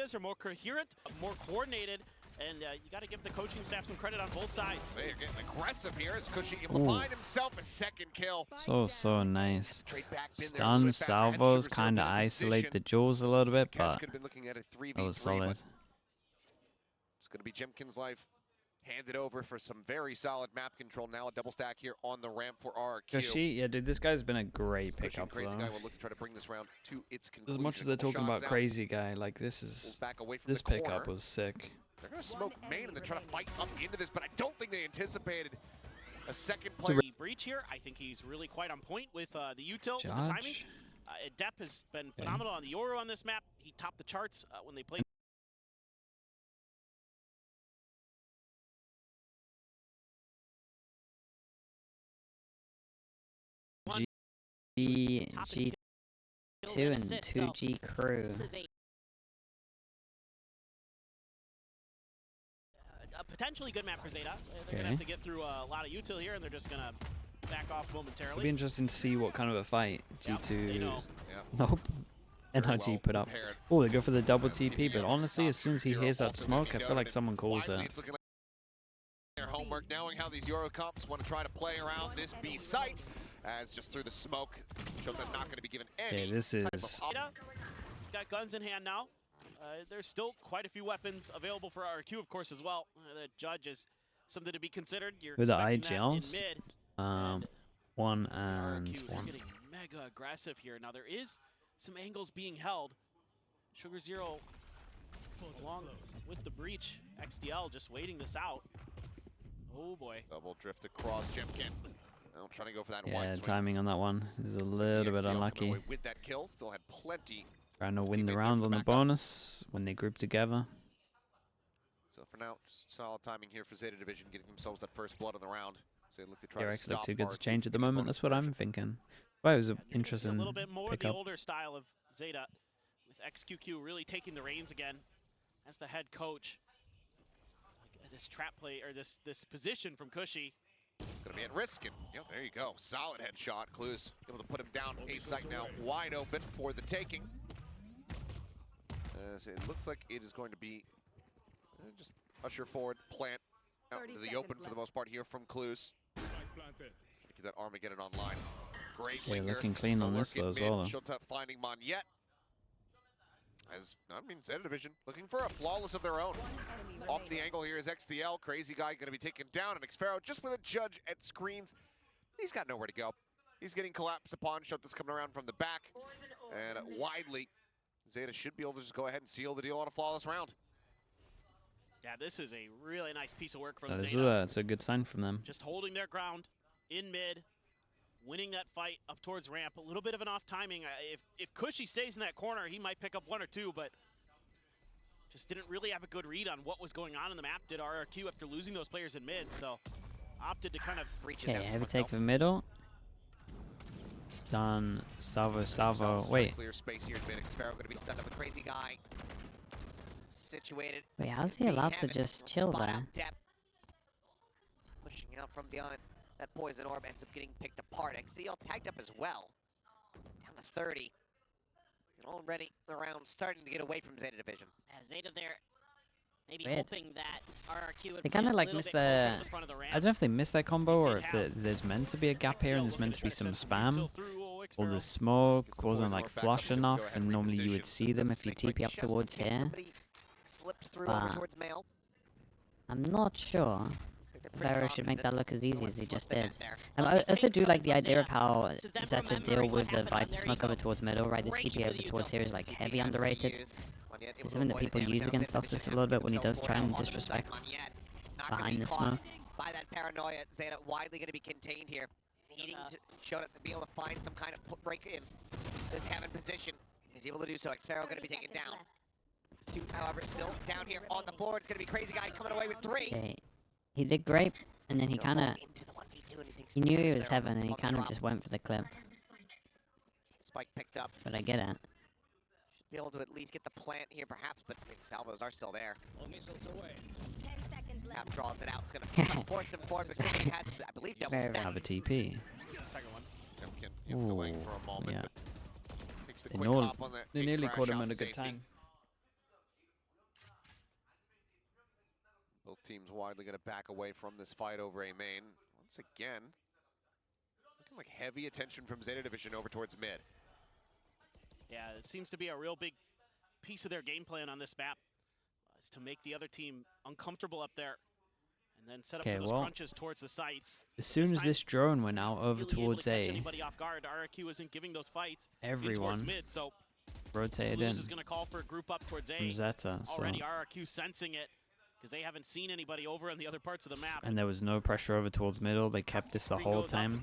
Are more coherent, more coordinated, and you got to give the coaching staff some credit on both sides. They're getting aggressive here as Cushy able to find himself a second kill. So nice. Stun salvos kind of isolate the Jules a little bit, but that was solid. It's going to be Jimkin's life handed over for some very solid map control. Now a double stack here on the ramp for RRQ. Cushy, yeah, dude, this guy's been a great pickup though. Crazy guy will look to try to bring this round to its conclusion. As much as they're talking about Crazy Guy, like this pickup was sick. They're going to smoke main and they're trying to fight up into this, but I don't think they anticipated a second player. Breach here, I think he's really quite on point with the util, with the timing. Adep has been phenomenal on the Yoru on this map. He topped the charts when they played. G2 and 2G crew. A potentially good map for Zeta. They're going to have to get through a lot of util here, and they're just going to back off momentarily. It'll be interesting to see what kind of a fight G2... Nope. NRG put up. Oh, they go for the double TP, but honestly, as soon as he hears that smoke, I feel like someone calls it. Their homework, knowing how these Euro comps want to try to play around this B site, as just through the smoke, showed them not going to be given any. Okay, this is... Got guns in hand now. There's still quite a few weapons available for RRQ, of course, as well. The judge is something to be considered. You're with the IGLs, one and one. Getting mega aggressive here. Now there is some angles being held. Sugar Zero along with the breach. XDL just waiting this out. Oh boy. Double drift across Jimkin. Now trying to go for that wide swing. Timing on that one is a little bit unlucky. With that kill, still had plenty. Trying to win the round on the bonus when they group together. So for now, just solid timing here for Zeta Division, getting themselves that first blood of the round. So they look to try to stop too good to change at the moment. That's what I'm thinking. But it was an interesting a little bit more pickup. The older style of Zeta, with XQQ really taking the reins again as the head coach. Like this trap play or this position from Cushy. It's going to be at risk, and there you go. Solid headshot. Clues able to put him down. A site now wide open for the taking. As it looks like it is going to be just usher forward, plant out into the open for the most part here from Clues. Get that Armageddon online. Great linger. Looking clean on this though as well. Showtime finding Monyet. As Zeta Division looking for a flawless of their own. Off the angle here is XDL. Crazy guy going to be taken down, and Xpharaoh just with a judge at screens. He's got nowhere to go. He's getting collapsed upon. Shota's coming around from the back, and widely, Zeta should be able to just go ahead and seal the deal on a flawless round. Yeah, this is a really nice piece of work from Zeta. That's a good sign from them. Just holding their ground in mid, winning that fight up towards ramp. A little bit of an off timing. If Cushy stays in that corner, he might pick up one or two, but just didn't really have a good read on what was going on in the map. Did RRQ after losing those players in mid, so opted to kind of reach it. Okay, heavy take the middle. Stun, salvo. Wait. Clear space here in mid. Xpharaoh going to be set up a Crazy guy. Situated. Wait, how's he allowed to just chill there? Pushing out from beyond. That poison orb ends up getting picked apart. XCL tagged up as well. Down to 30. And already around starting to get away from Zeta Division. Zeta there, maybe hoping that RRQ would they kind of like missed the... I don't know if they missed that combo or if there's meant to be a gap here and there's meant to be some spam. Or the smoke wasn't like flush enough, and normally you would see them if you TP up towards here. But I'm not sure. Vero should make that look as easy as he just did. I also do like the idea of how Zeta deal with the Viper smoke over towards middle, right? This TP over towards here is like heavy underrated. It's something that people use against Ossis a little bit when he does try and disrespect behind the smoke. By that paranoia, Zeta widely going to be contained here. Needing to show up to be able to find some kind of break in this heaven position. He's able to do so. Xpharaoh going to be taken down. However, still down here on the board. It's going to be Crazy guy coming away with 3. Okay. He did great, and then he kind of... He knew he was heaven, and he kind of just went for the clip. Spike picked up. But I get it. Should be able to at least get the plant here, perhaps, but salvos are still there. Cap draws it out. It's going to force him forward because he has, I believe, double stack. Have a TP. Second one. Delaying for a moment. Yeah. Takes the quick hop on the they nearly crash caught him out at a good safety. time. Both teams widely going to back away from this fight over A main. Once again, looking like heavy attention from Zeta Division over towards mid. Yeah, it seems to be a real big piece of their game plan on this map, is to make the other team uncomfortable up there and then set up for those crunches towards the sites. As soon as this drone went out over towards A, anybody off guard, RRQ isn't giving those fights everyone mid, so rotated in is going to call for a group up towards A. from Zeta. Already RRQ sensing it because they haven't seen anybody over on the other parts of the map. And there was no pressure over towards middle. They kept this the whole time.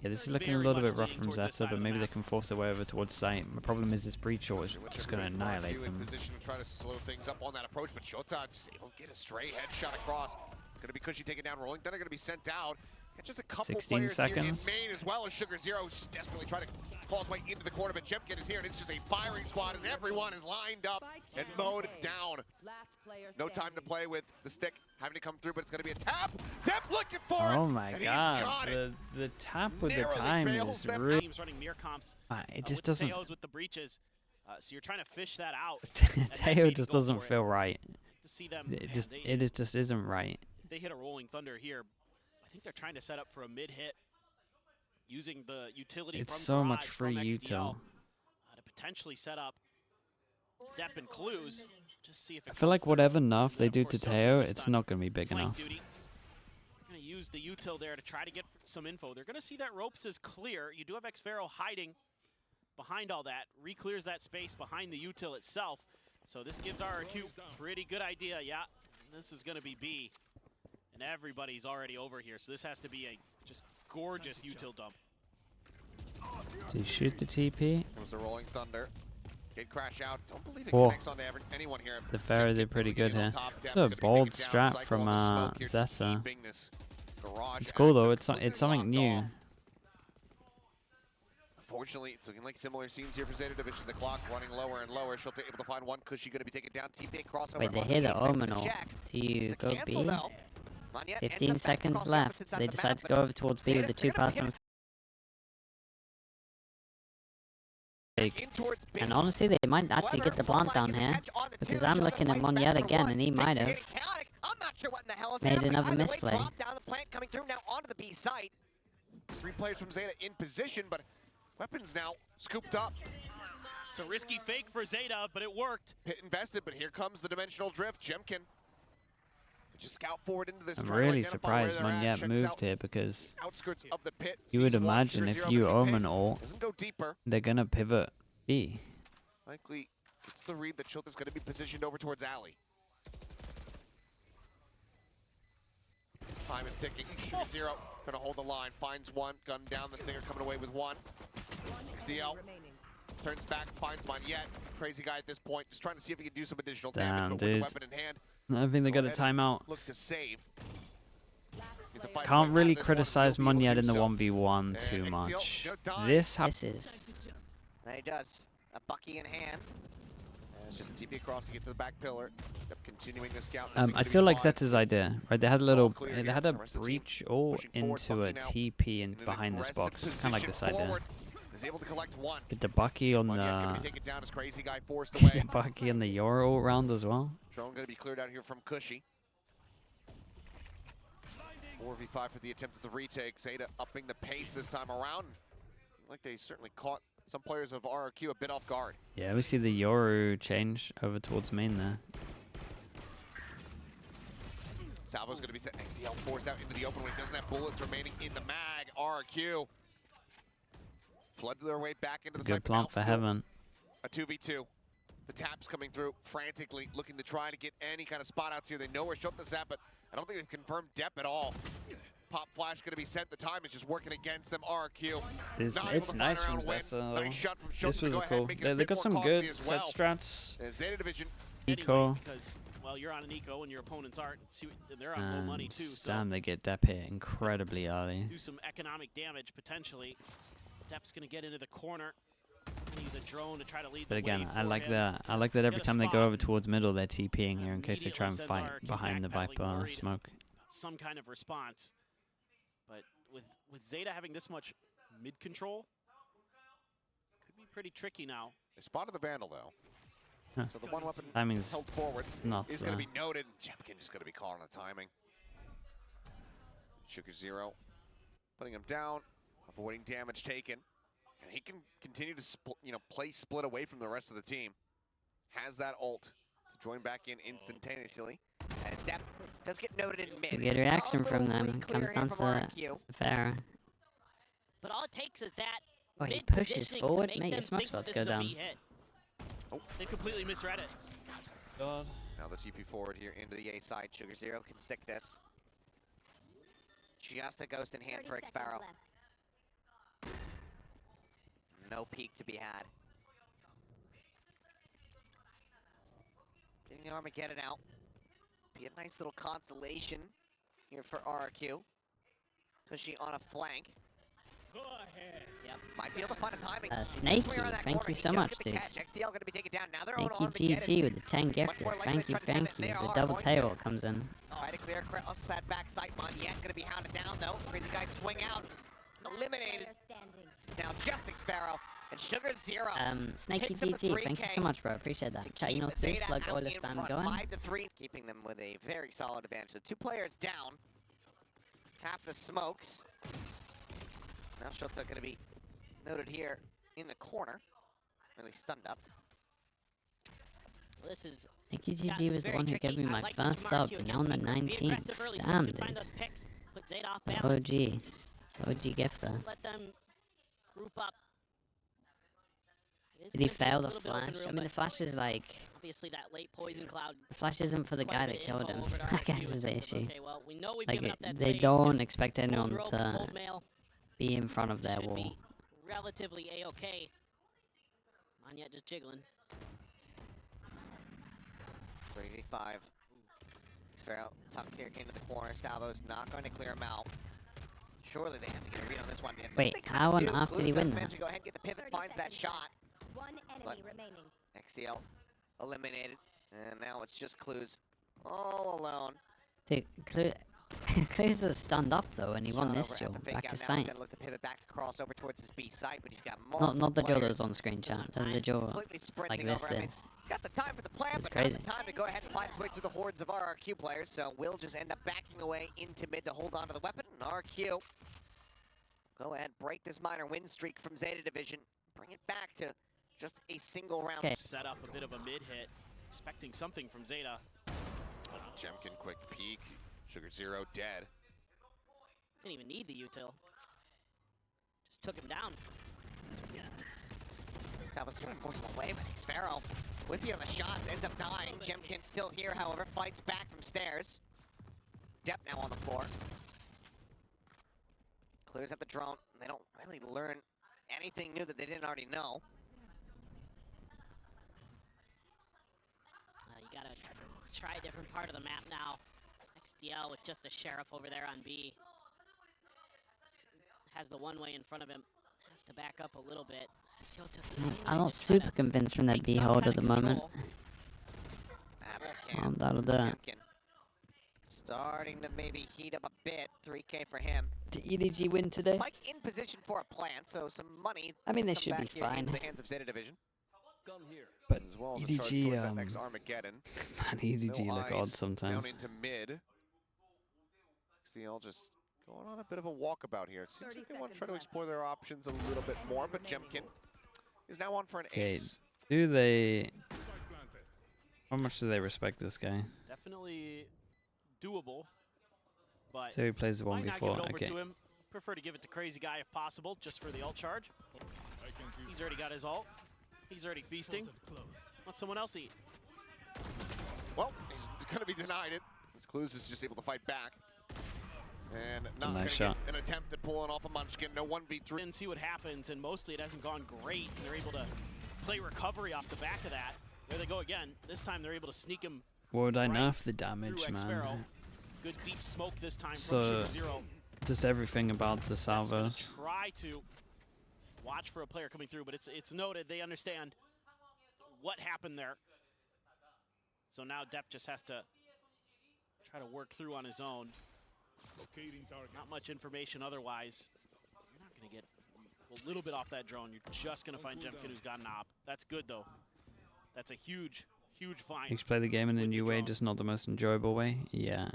Yeah, this is looking a little bit rough from Zeta, but maybe they can force their way over towards site. The problem is this breach short is just going to annihilate them. In position to try to slow things up on that approach, but Shota just able to get a stray headshot across. It's going to be Cushy taken down, Rolling Thunder going to be sent out. And just a couple 16 players seconds. here in main as well as Sugar Zero, who's just desperately trying to claw his way into the corner, but Jemkin is here, and it's just a firing squad as everyone is lined up and mowed down. No time to play with the stick having to come through, but it's going to be a tap. Tap looking for it. Oh my god, the tap with the time is really... Teams running mirror comps. It just doesn't... with the breaches, so you're trying to fish that out. Teo just doesn't feel right. To see them, it just isn't right. They hit a Rolling Thunder here. I think they're trying to set up for a mid hit using the utility. It's from so Garage, much free from util. To potentially set up dep and clues. Just see if it I feel like through. whatever nerf they do Of to course, Teo, Celtics it's done not going to be big flank enough. Duty. Gonna use the util there to try to get some info. They're gonna see that ropes is clear. You do have Xfero hiding behind all that. Re-clears that space behind the util itself. So this gives RRQ pretty good idea. Yeah, this is gonna be B. And everybody's already over here, so this has to be a just gorgeous util dump. Do you shoot the TP? Comes the Rolling Thunder. Gate crash out. Don't believe it connects onto anyone here. The Pharaoh did pretty good here. It's a bold strat from Zeta. It's cool though, it's something new. Unfortunately, it's looking like similar scenes here for Zeta Division. The clock running lower and lower. She'll be able to find one. Cushy going to be taken down. TP crossover. Wait, they hit an Omenal. Do you go B? 15 seconds left. They decide to go over towards B with the two-person and honestly, they might actually get the plant down here, because I'm looking at Mon yet again, and he might have made another misplay. Three players from Zeta in position, but weapons now scooped up. It's a risky fake for Zeta, but it worked. Pit invested, but here comes the dimensional drift. Jemkin just scout forward into this. I'm really surprised Monyet moved here, because outskirts of the pit, you would imagine if you Omen ult, they're gonna pivot B. Likely it's the read that Shota's gonna be positioned over towards Alley. Time is ticking. Sugar Zero gonna hold the line. Finds one. Gun down. The Stinger coming away with one. XDL turns back. Finds Monyet. Crazy guy at this point. Just trying to see if he can do some additional damage. But with the weapon in hand, I think they got a timeout. Look to save. Can't really criticize Monyet in the 1v1 too much. This is. There he does. A Bucky in hand. It's just a TP across to get to the back pillar. Continuing this scout. I still like Zeta's idea, right? They had a little, they had a breach ult into a TP in behind this box. Kind of like this idea. Is able to collect one. Get the Bucky on the Bucky and the Yora ult round as well. Drone going to be cleared out here from Cushy. 4v5 for the attempt at the retake. Zeta upping the pace this time around. Like they certainly caught some players of RRQ a bit off guard. Yeah, we see the Yoru change over towards main there. Salvo's going to be set. XCL forced out into the open when he doesn't have bullets remaining in the mag. RRQ flood their way back into the good plant for Heaven. A 2v2. The taps coming through frantically, looking to try to get any kind of spot outs here. They know where Shota's at, but I don't think they've confirmed dep at all. Pop flash going to be sent. The time is just working against them. RRQ. It's nice from Zeta. Nice shot from Shota. This was cool. They got some good set strats. Zeta Division. Eco. Because, well, you're on an eco and your opponents aren't. And they're on low money too. Damn, they get dep hit incredibly early. Do some economic damage potentially. Dep's going to get into the corner. Use a drone to try to lead but again, I like that. I like that every time they go over towards middle, they're TPing here in case they try and fight behind the Viper smoke. Some kind of response. But with Zeta having this much mid control, could be pretty tricky now. They spotted the Vandal though. So the one weapon Timing's held forward not is going to be noted. Jemkin just going to be calling the timing. Sugar Zero, putting him down, avoiding damage taken, and he can continue to play split away from the rest of the team. Has that ult to join back in instantaneously. As that does get noted in mid. Good reaction from them. Comes down to Pharaoh. But all it takes is that Oh, he mid pushes positioning forward. to Mate, make your them smoke's think about to this go is a down. B hit. Oh, They completely misread it. God. now the TP forward here into the A side. Sugar Zero can stick this. Just a ghost in hand for Xparrow. No peek to be had. Getting the Armageddon out. Be a nice little consolation here for RRQ. Cushy on a flank. Go ahead. Yep. Might be able to find a timing. Snaky, Swing around that thank corner. you He so does much, get the dude. catch. XCL going to be taken down. Now they're on Thank you, Armageddon. GG, with the 10 gifted. more likely Thank to you, try to send thank it. you. They The are double going tail to. comes in. Try to clear across that backside. Moniette going to be hounded down though. Crazy guy swing out. Eliminated. It's now just Xparrow. And Sugar Zero. Snaky Picks up the GG, thank you 3K so much, bro. Appreciate that. to Chat, you keep know, Zeta slug out oiler in spam front, going. 5-3, keeping them with a very solid advantage. So 2 players down. Half the smokes. Now Shota going to be noted here in the corner. Really stunned up. Well, this is Snaky GG was the very one who gave tricky. me I my like this first from sub, RRQ and again. now on the Be 19th. aggressive early so Damn, you can find dude. those picks, put Zeta off balance. OG gifter. Let them group up. It is Did he gonna take a fail the little bit open flash? room, I mean, the but flash is like... obviously that late poison cloud. The flash isn't for the quite a guy bit that of killed him. info over to I RRQ guess in is the terms of, issue. okay, well, we know we've Like, given up that they space, don't just expect hold anyone ropes, to hold mail. be in front of their Should wall. be relatively a-okay. Moniette just jiggling. 3v5. Xparrow tucked here into the corner. Salvo's not going to clear him out. Surely they have to get a read on this one. But Wait, they kinda how on do. earth did he Clues win does that? manage to go ahead and get the pivot, finds that shot. One enemy remaining. XDL eliminated. And now it's just Clues all alone. Dude, Clues was stunned up though, and he won Shot this over at duel. the fake Back out to now. He's sight. gonna look to pivot back across over towards his B site, but he's got Not the duel that players was on screen, chat. The duel completely sprinting this over. I mean, is. he's got the time for the plan, It's but not crazy. the time to go ahead and find his way through the hordes of RRQ players. So we'll just end up backing away into mid to hold on to the weapon. And RRQ go ahead, break this minor win streak from Zeta Division, bring it back to just a single round. Okay. Set up a bit of a mid hit, expecting something from Zeta. Jemkin, quick peek. Sugar Zero dead. Didn't even need the util. Just took him down. Salvos trying to force him away, but Xparrow would be on the shots, ends up dying. Jemkin still here, however, fights back from stairs. Depp now on the floor. Clears out the drone. They don't really learn anything new that they didn't already know. You gotta try a different part of the map now. XDL with just a sheriff over there on B. Has the one-way in front of him. Has to back up a little bit. I'm not super convinced from that B hold at the moment. Cam, That'll do it. Jemkin starting to maybe heat up a bit. 3K for him. Did EDG win today? Mike in position for a plant, so some money. I mean, they come should be back here fine. into the hands of Zeta Division. But As well as a charge towards that next Armageddon. Man, EDG No look eyes odd Down sometimes. into mid. XCL just going on a bit of a walkabout here. It seems like they want to try to explore their options a little bit more, but Jemkin is now on for an Okay, ace. do they... How much do they respect this guy? Definitely doable, but So he plays the might not give 1v4, it over okay. to him. Prefer to give it to Crazy Guy if possible, just for the ult charge. He's already got his ult. He's already feasting. Let someone else eat. Well, he's going to be denied it. As Clues is just able to fight back. And not Nice going to shot. get an attempt at pulling off a Munchkin. No 1v3. And see what happens, and mostly it hasn't gone great. And they're able to play recovery off the back of that. There they go again. This time they're able to sneak him Would I right nerf the through damage, Xparrow. man? Good deep smoke this time So, from Sugar Zero. just everything about the Depp's gonna salvos. try to watch for a player coming through, but it's noted. They understand what happened there. So now Depp just has to try to work through on his own. Not much information otherwise. You're not going to get a little bit off that drone. You're just going to find Jemkin who's got an op. That's good, though. That's a huge, huge find. Explain the game in a With the new way, drone. just not the most enjoyable way. Yeah.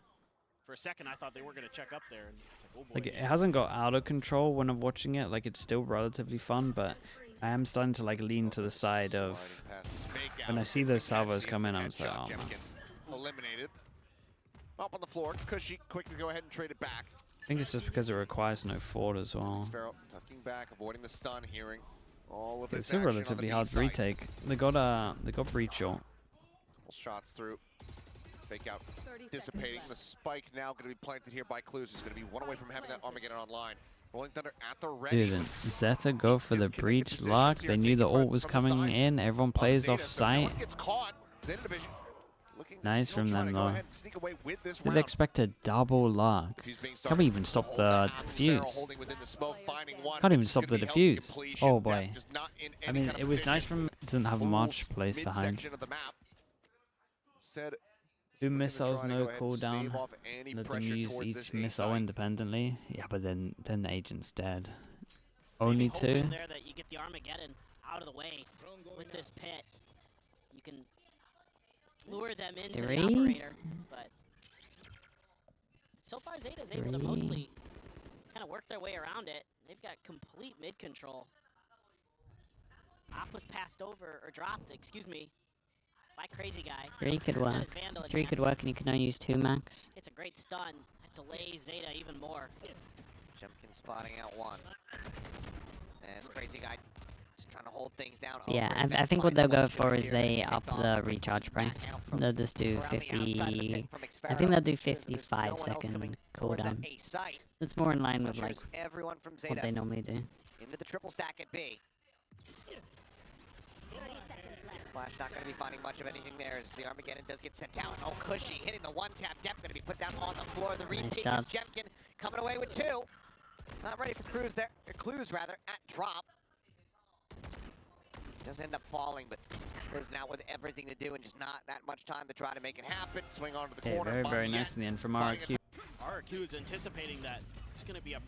For a second, I thought they were going to check up there. And it's like, oh boy. Like, it hasn't got out of control when I'm watching it. Like, it's still relatively fun, but I am starting to, like, lean to the side of... When I see those salvos come in, I'm just like, oh, man. Eliminated. Up on the floor. Cushy, quick to go ahead and trade it back. I think it's just because it requires no fort as well. Sparrow tucking back, avoiding the stun, hearing all of this It's still action on relatively the hard to B side. retake. They got breach ult. Couple shots through. Fake out, dissipating. The spike now going to be planted here by Clues, who's going to be one away from having that Armageddon online. Rolling Thunder at the ready. Dude, and Zeta go for the breach lock. They knew the ult was coming in. Everyone plays off sight. Gets caught. Zeta Division looking to Nice still from try them, to go though. ahead and sneak away with this Did round. they expect a double lock? Defuse being Can't started. we even stop the Sparrow defuse? holding within the smoke, finding one, Can't even which is stop gonna the be held to defuse. completion. Oh Depth boy. just not in I any mean, kind of it was position. nice from it doesn't have much Moves place to hide. midsection of the map. Said Do somebody's missiles gonna try no to go ahead and cooldown? stave off any Let them pressure use towards each this A missile site. independently. Yeah, but then the agent's dead. Maybe Only hope two? in there that you get the Armageddon out of the way with this pit. You can lure them into the Three? operator, but so far Zeta's able to Three. mostly kind of work their way around it. They've got complete mid control. Op was passed over or dropped, excuse me, by Crazy Guy. 3 could Got work. his Vandal in 3 hand. could work, and you can only use 2 max. It's a great stun. That delays Zeta even more. Jumpkin spotting out one. As Crazy Guy just trying to hold things down. Yeah, over I think what find they'll the go one for shooter is here. they Picked up off. the recharge price. Back out from They'll just do around the outside of the 50. pit from I Xpero. think they'll do There's 55 no one else second coming towards that cooldown. A site. That's more in line So with like here's everyone from what Zeta they normally do. into the triple stack at B. 30 seconds left. Flash not going to be finding much of anything there as the Armageddon does get sent down. Oh, Cushy hitting the one-tap depth, going to be put down on the floor. The repeat is shots. Jemkin coming away with 2. Not ready for Clues there, Clues rather, at drop. Does end up falling, but is now with everything to do and just not that much time to try to make it happen. Swing onto the Okay, corner. very Boniet nice in the end from finding RRQ. RRQ is anticipating that there's going to be a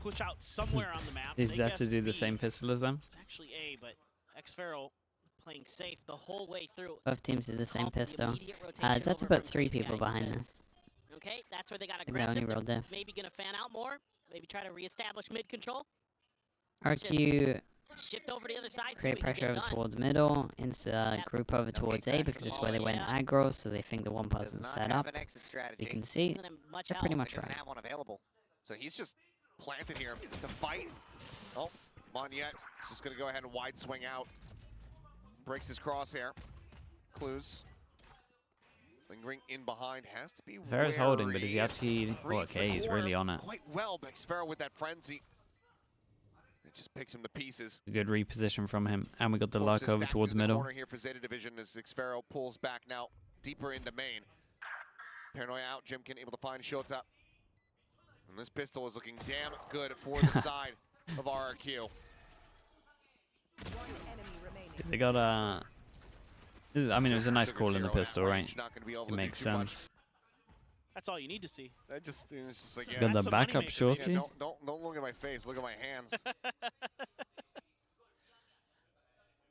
push out somewhere on the map. Did They Zeta guessed do the B. same pistol as them? It's actually A, but Xfero playing safe the whole way through. Both teams did the same Called for the pistol. immediate rotation Zeta over put from 3 Crazy people Guy, he behind says. us. Okay, that's where they got I think they aggressive. only rolled They're diff. maybe gonna fan out more. Maybe try to reestablish mid control. RQ Shift over to the other side. so create we can pressure get over done. towards middle, insta group over towards A because it's where they went yeah. aggro, so they think the one Does person's not set have up. an exit strategy. You can see Doesn't have much they're help. pretty much Doesn't right. have one available. So he's just planted here to fight. Oh, Moniet is just going to go ahead and wide swing out. Breaks his crosshair. Clues. Lingering in behind. Has to be Ferris holding, but is he wary. actually... Oh, Reads the okay, he's corner really on it. Quite well, but Xfero with that frenzy. It just picks him to pieces. Good reposition from him. And we got the Forces luck over stacked towards into the middle. corner here for Zeta Division as Xfero pulls back now deeper into main. Paranoia out. Jimkin able to find Shota. And this pistol is looking damn good for the side of RRQ. They got a... I mean, it was a nice Sugar call in the Zero at pistol, range, right? not gonna be able It to do makes too much. sense. That's all you need to see. That just, it's just like, So yeah, Got that's the the money backup maker, shorty. yeah, don't look at my face. Look at my hands.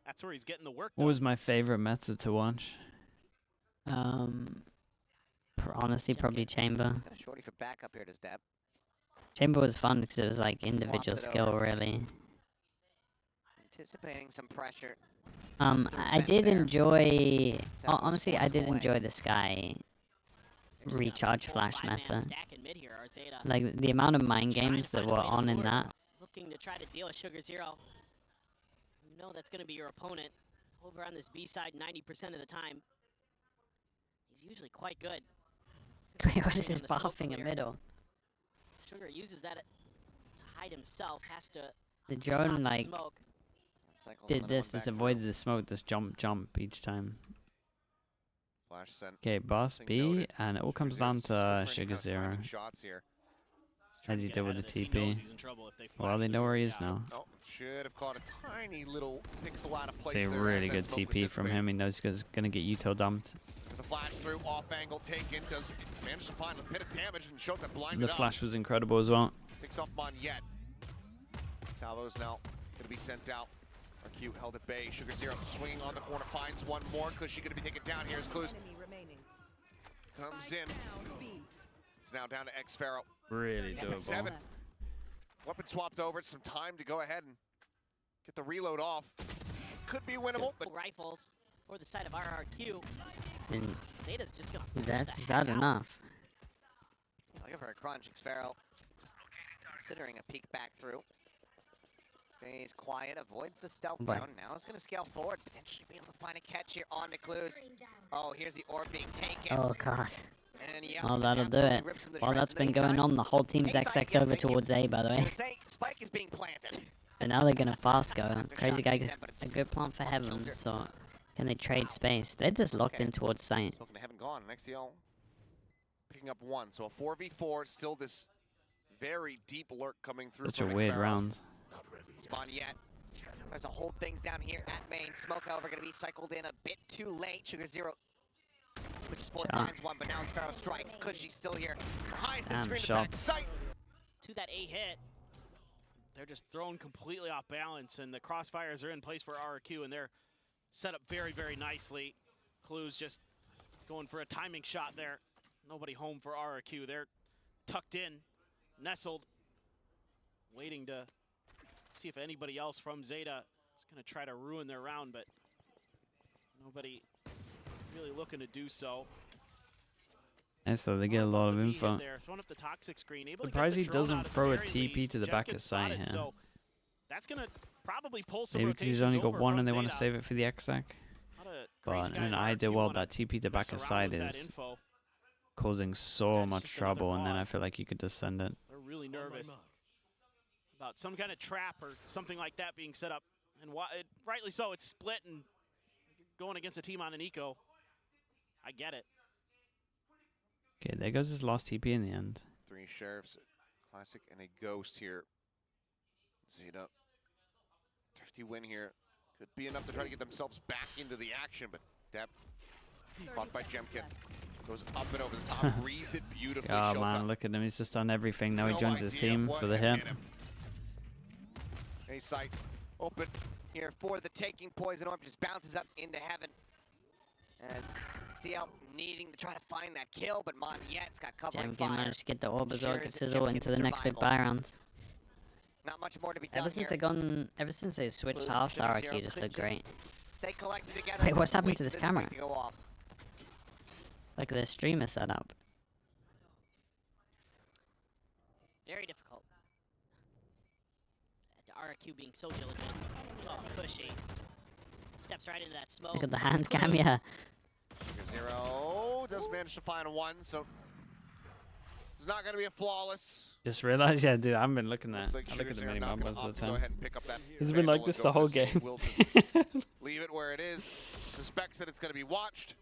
That's where he's getting the work What done. was my favorite method to watch? Honestly, probably Chamber. Got a shorty for backup here, does Deb. Chamber was fun because it was like individual it skill, over. really. Anticipating some pressure. I vent did there. enjoy. Sounds Honestly, I forced did away. enjoy the Sky There's a recharge full flash five-man meta. stack in mid here, or Zeta. Like the amount of mind Trying to games that find a were way to on in lure. that. Looking to try to deal with Sugar Zero. You know that's going to be your opponent. Over on this B side 90% of the time. He's usually quite good. Wait, what Hiding is this on the smoke buffing in clear. middle? Sugar uses that to hide himself. Has to The pop drone the like smoke. Cycles Did another this, one just back avoided through. the smoke, just jump each time. Flash sent. Okay, boss Thing B, noted. and it all Sugar comes Zero's down just looking for to any Sugar kind of Zero. timing Shots here. Trying As to he get did ahead with of the this. He knows TP. he's in trouble if they Well, flash they through know where he the is gap. now. Oh, should have caught a tiny little pixel out of place It's a there really as good that smoke was TP from dissipated. him. He knows he's gonna get Util dumped. With the flash through, off angle taken, does manage to find a bit of damage and showed that blinded The up. flash was incredible as well. Picks off Moniet. Salvo's now going to be sent out. RQ held at bay. Sugar Zero swinging on the corner, finds one more. Cushy going to be taken down here as Clues comes in. It's now down to Xfero. Really doable. 7. Weapon swapped over. Some time to go ahead and get the reload off. Could be winnable, but Rifles or the side of RRQ. And Zeta's just gonna. is that enough? Looking for a crunch, Xfero. Considering a peek back through. Stays quiet, avoids the stealth But- round. Now it's going to scale forward, potentially be able to find a catch here on the Clues. Oh, here's the orb being taken. Oh god. And yeah, Oh, just that'll do absolutely it. rips him to While shreds that's in the been going meantime. on, the whole team's Excited, X over thank you. towards A, by the I'm way. gonna say, Spike is being planted. And now they're gonna fast go. After Crazy shot guy reset, gets but it's a good plant for one heaven, kilter. so can they trade space? They're just locked Okay. in towards site. Smoking to heaven gone. XCL picking up 1. So a 4v4. Still this very deep lurk coming through. Such a from weird Xfero. round. Spawn yet. There's a hold things down here at main. Smoke, however, going to be cycled in a bit too late. Sugar Zero, which is Shot. finds one, but now Xfero strikes. Cushy still here behind the Damn screen to back shots. sight. To that A hit. They're just thrown completely off balance, and the crossfires are in place for RRQ, and they're set up very, very nicely. Clues just going for a timing shot there. Nobody home for RRQ. They're tucked in, nestled, waiting to see if anybody else from Zeta is going to try to ruin their round, but nobody really looking to do so. And so they get a lot of info. There, throwing up the toxic screen. Able to get Surprised the he drone doesn't out at the throw a very TP least. to the Jet back of gets site spotted, here. So that's going to probably pull some Maybe because he's rotations only got over one from and they want to Zeta. save it for the exec. Not a crazy But guy in in an RRQ ideal world, wanna that TP to back mess of around side with that is info. causing so Instead, it's much just another trouble, and then I pause. feel like you could just send it. They're really nervous about some kind of trap or something like that being set up. And rightly so, it's split and going against a team on an eco. I get it. Okay, there goes his last TP in the end. 3 Sheriffs, Classic, and a Ghost here. Zeta, thrifty win here. Could be enough to try to get themselves back into the action, but Deb, caught by Jemkin, goes up and over the top, reads it beautifully. Oh Shota. man, look at him. He's just done everything. Now he No joins his idea team what for the hit hit. him. A sight open here for the taking. Poison Orb just bounces up into heaven. As CL needing to try to find that kill, but Monjet's got covering Jam fire. managed to get the orb as well, Ensures could sizzle Jemkin's into the next big survival. buy round. Not much more to be done Ever since here. ever since they switched Clues, halves, Sugar RRQ Zero just could look just great. Stay collected together. Wait, what's happening Wait to this for camera? spike to go off. Like the streamer setup. Very difficult. RRQ being so diligent. Oh, Cushy. Steps right into that smoke. Look at the hand Clues. cam, yeah. Sugar Zero does manage to find 1, so it's not going to be a flawless. Just realized, yeah, dude, I haven't been looking at. Looks like I look Sugar at the Zero mini not map going most to of opt the to go time. ahead and pick up that. He's been like vandal this and the go whole for save. game. Will just leave it where it is. Suspects that it's going to be watched,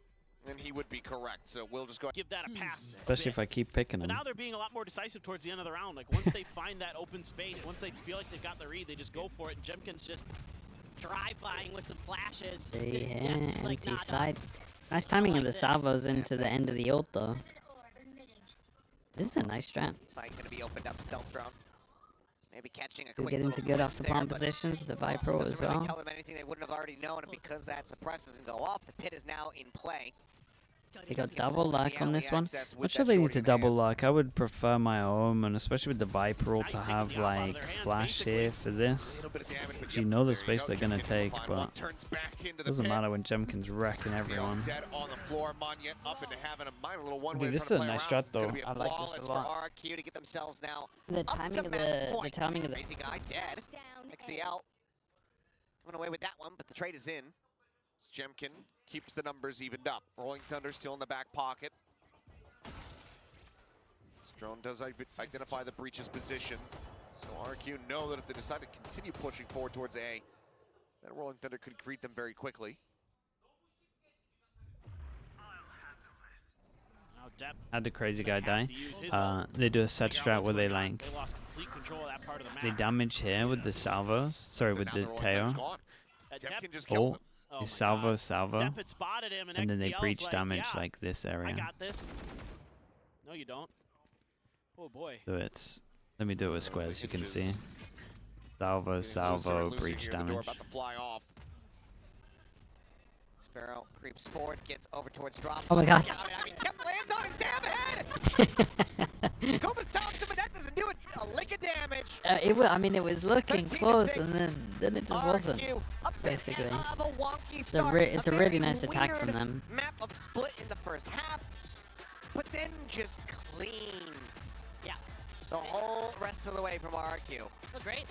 and he would be correct. So we'll just go. Give that a pass. Especially if I keep picking But him. now they're being a lot more decisive towards the end of the round. Like once they find that open space, once they feel like they've got the read, they just go for it. And Jemkin's just Drive-bying with some flashes. See, Didn't- yeah, Jeff's just like, empty nah, side. Nice timing of like the this. salvos into the end of the ult though. This is a nice strat. Site going to be opened up, stealth drone. Maybe catching a Could quick get into little good glimpse off the there, plant but positions, the Viper as doesn't really well. tell them anything they wouldn't have already known, and because that suppress doesn't go off, the pit is now in play. They got Can double hold the luck on alley this one. access with Not sure that they need shorty to in double hand. luck. I would prefer my own, and especially with the Viper ult Now to you're taking have the op out of like their hands, flash basically. here for this. Little bit of damage, but You yep, know the there you space go. they're gonna Jemkin take, will find one, but turns back into the doesn't pit. matter when Jemkin's wrecking CL everyone. dead on the floor. Monjet up into having a minor little one. Dude, this is a nice strat though. I like Flawless this a for lot. RRQ to get themselves now The up timing to of match the point. timing of the Crazy guy dead. Down XCL coming away with that one, but the trade is in. As Jemkin keeps the numbers evened up. Rolling Thunder still in the back pocket. This drone does identify the breach's position. So RQ know that if they decide to continue pushing forward towards A, that Rolling Thunder could greet them very quickly. now Depp Had the crazy guy gonna die. have to use his ult. They do a set Figure out strat what's where they going on. like They lost complete control of that part of the they map. damage here with the salvos. Sorry, with Now the Rolling Thunder's Teo. gone. Depp, Jemkin just kills Oh, him. oh you my salvo, God. salvo, Depp had spotted him, and and then they XDL's breach like, damage yeah, like this I area. got this. No, you don't. Oh boy. So it's let me do it with squares. You can see. Salvo, breach damage. About to fly off. Sparrow creeps forward, gets over towards drop. Oh my god. Scouted. I mean, Kemp lands on his damn head! Kuma stomps him, but that doesn't do it. A lick of damage. I mean, it was looking 13 to close, 6. and then it just wasn't. RRQ, a bit basically. of a wonky It's start. a really very nice attack from weird them. Map of split in the first half, but then just clean. Yeah. The whole rest of the way from RRQ. Oh, great.